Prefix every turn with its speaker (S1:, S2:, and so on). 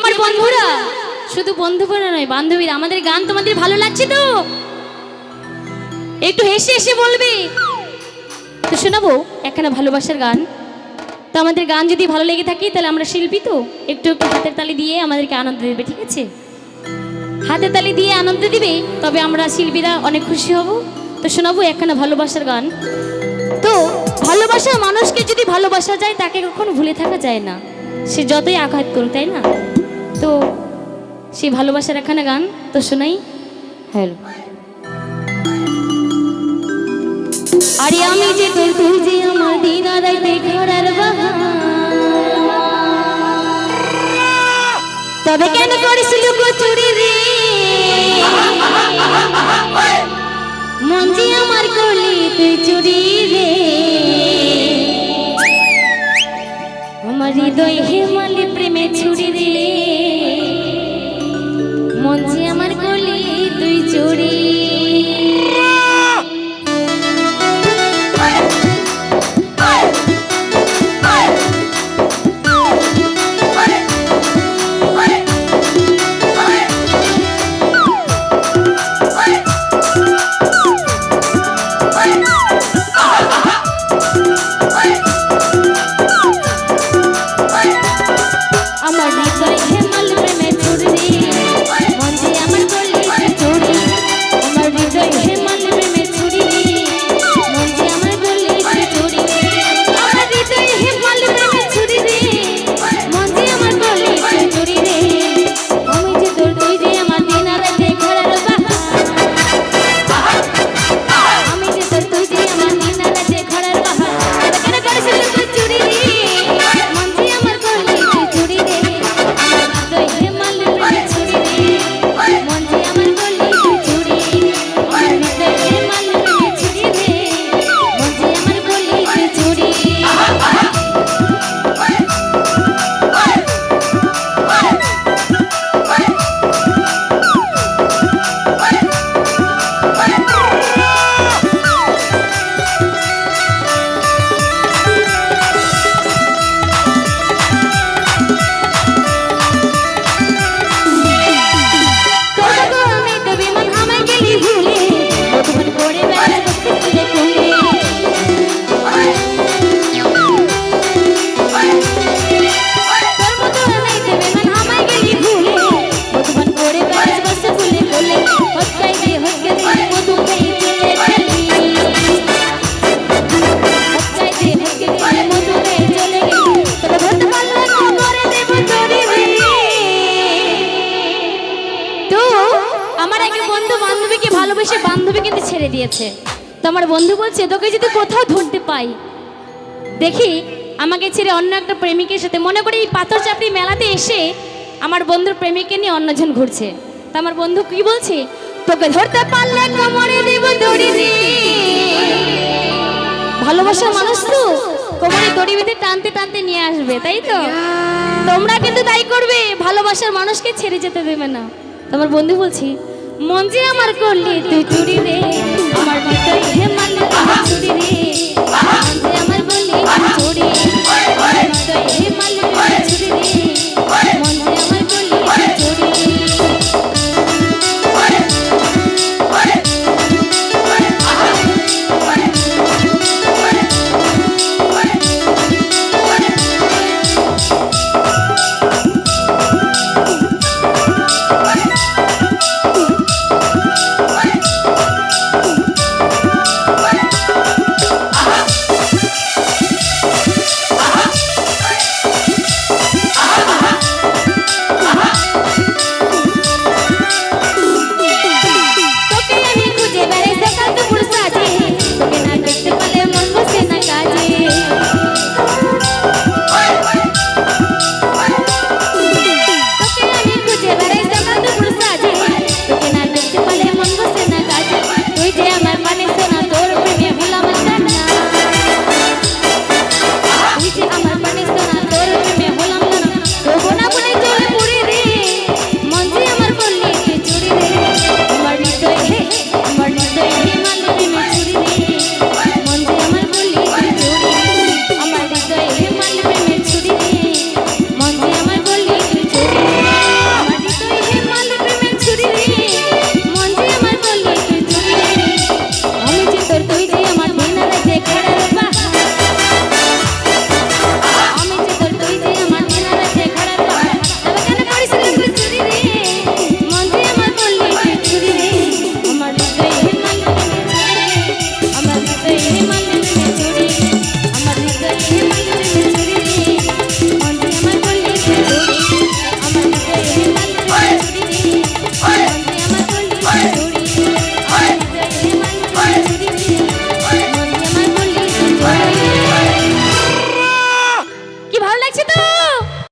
S1: আমার বন্ধুরা, শুধু বন্ধুরা নয় বান্ধবীরা, আমাদের গান তোমাদের ভালো লাগছে তো? একটু হেসে হেসে বলবে তো। শোনাবো একখানা ভালোবাসার গান। তো আমাদের গান যদি ভালো লেগে থাকে তাহলে আমরা শিল্পী তো একটু একটু হাতের তালি দিয়ে আমাদেরকে আনন্দ দেবে, ঠিক আছে? হাতের তালি দিয়ে আনন্দ দিবে, তবে আমরা শিল্পীরা অনেক খুশি হব। তো শোনাবো একখানা ভালোবাসার গান। তো ভালোবাসা মানুষকে যদি ভালোবাসা যায় তাকে কখনো ভুলে থাকা যায় না, সে যতই আঘাত করুক, তাই না? তো সেই ভালোবাসার একখানা গান তো শোনাই। হ্যালো। আরে আমি যে তোর, তুই যে আমার, দিন রাইতে ঘোরার বাহার, তবে কেন করেছিল চুরি রে? মন যে আমার করলি তুই চুরি রে, আমার হৃদয় হেমালি প্রেমে ছুরি রে, মন যে আমার করলি তুই চুরি। বান্ধবী কিন্তু ছেড়ে দিয়েছে। তো আমার বন্ধু বলছে তোকে যদি কোথাও ধরতে পাই, দেখি আমাকে ছেড়ে অন্য একটা প্রেমিকের সাথে, মনে করি এই পাথর চাপড়ি মেলাতে এসে আমার বন্ধুর প্রেমিককে নিয়ে অন্যজন ঘুরছে। তা আমার বন্ধু কি বলছে, তোকে ধরতে পারলে কোমরে দেব দড়ি রে। ভালোবাসার মানুষ তো কোমরে দড়ি বেঁধে টানতে টানতে নিয়ে আসবে, তাই তো? তোমরা কিন্তু তাই করবে, ভালোবাসার মানুষকে ছেড়ে যেতে দেবে না। তোমার বন্ধু বলছি, মন যে আমার করলি তুই চুরি রে, আমার ভিতরে হেমালি চুরি রে।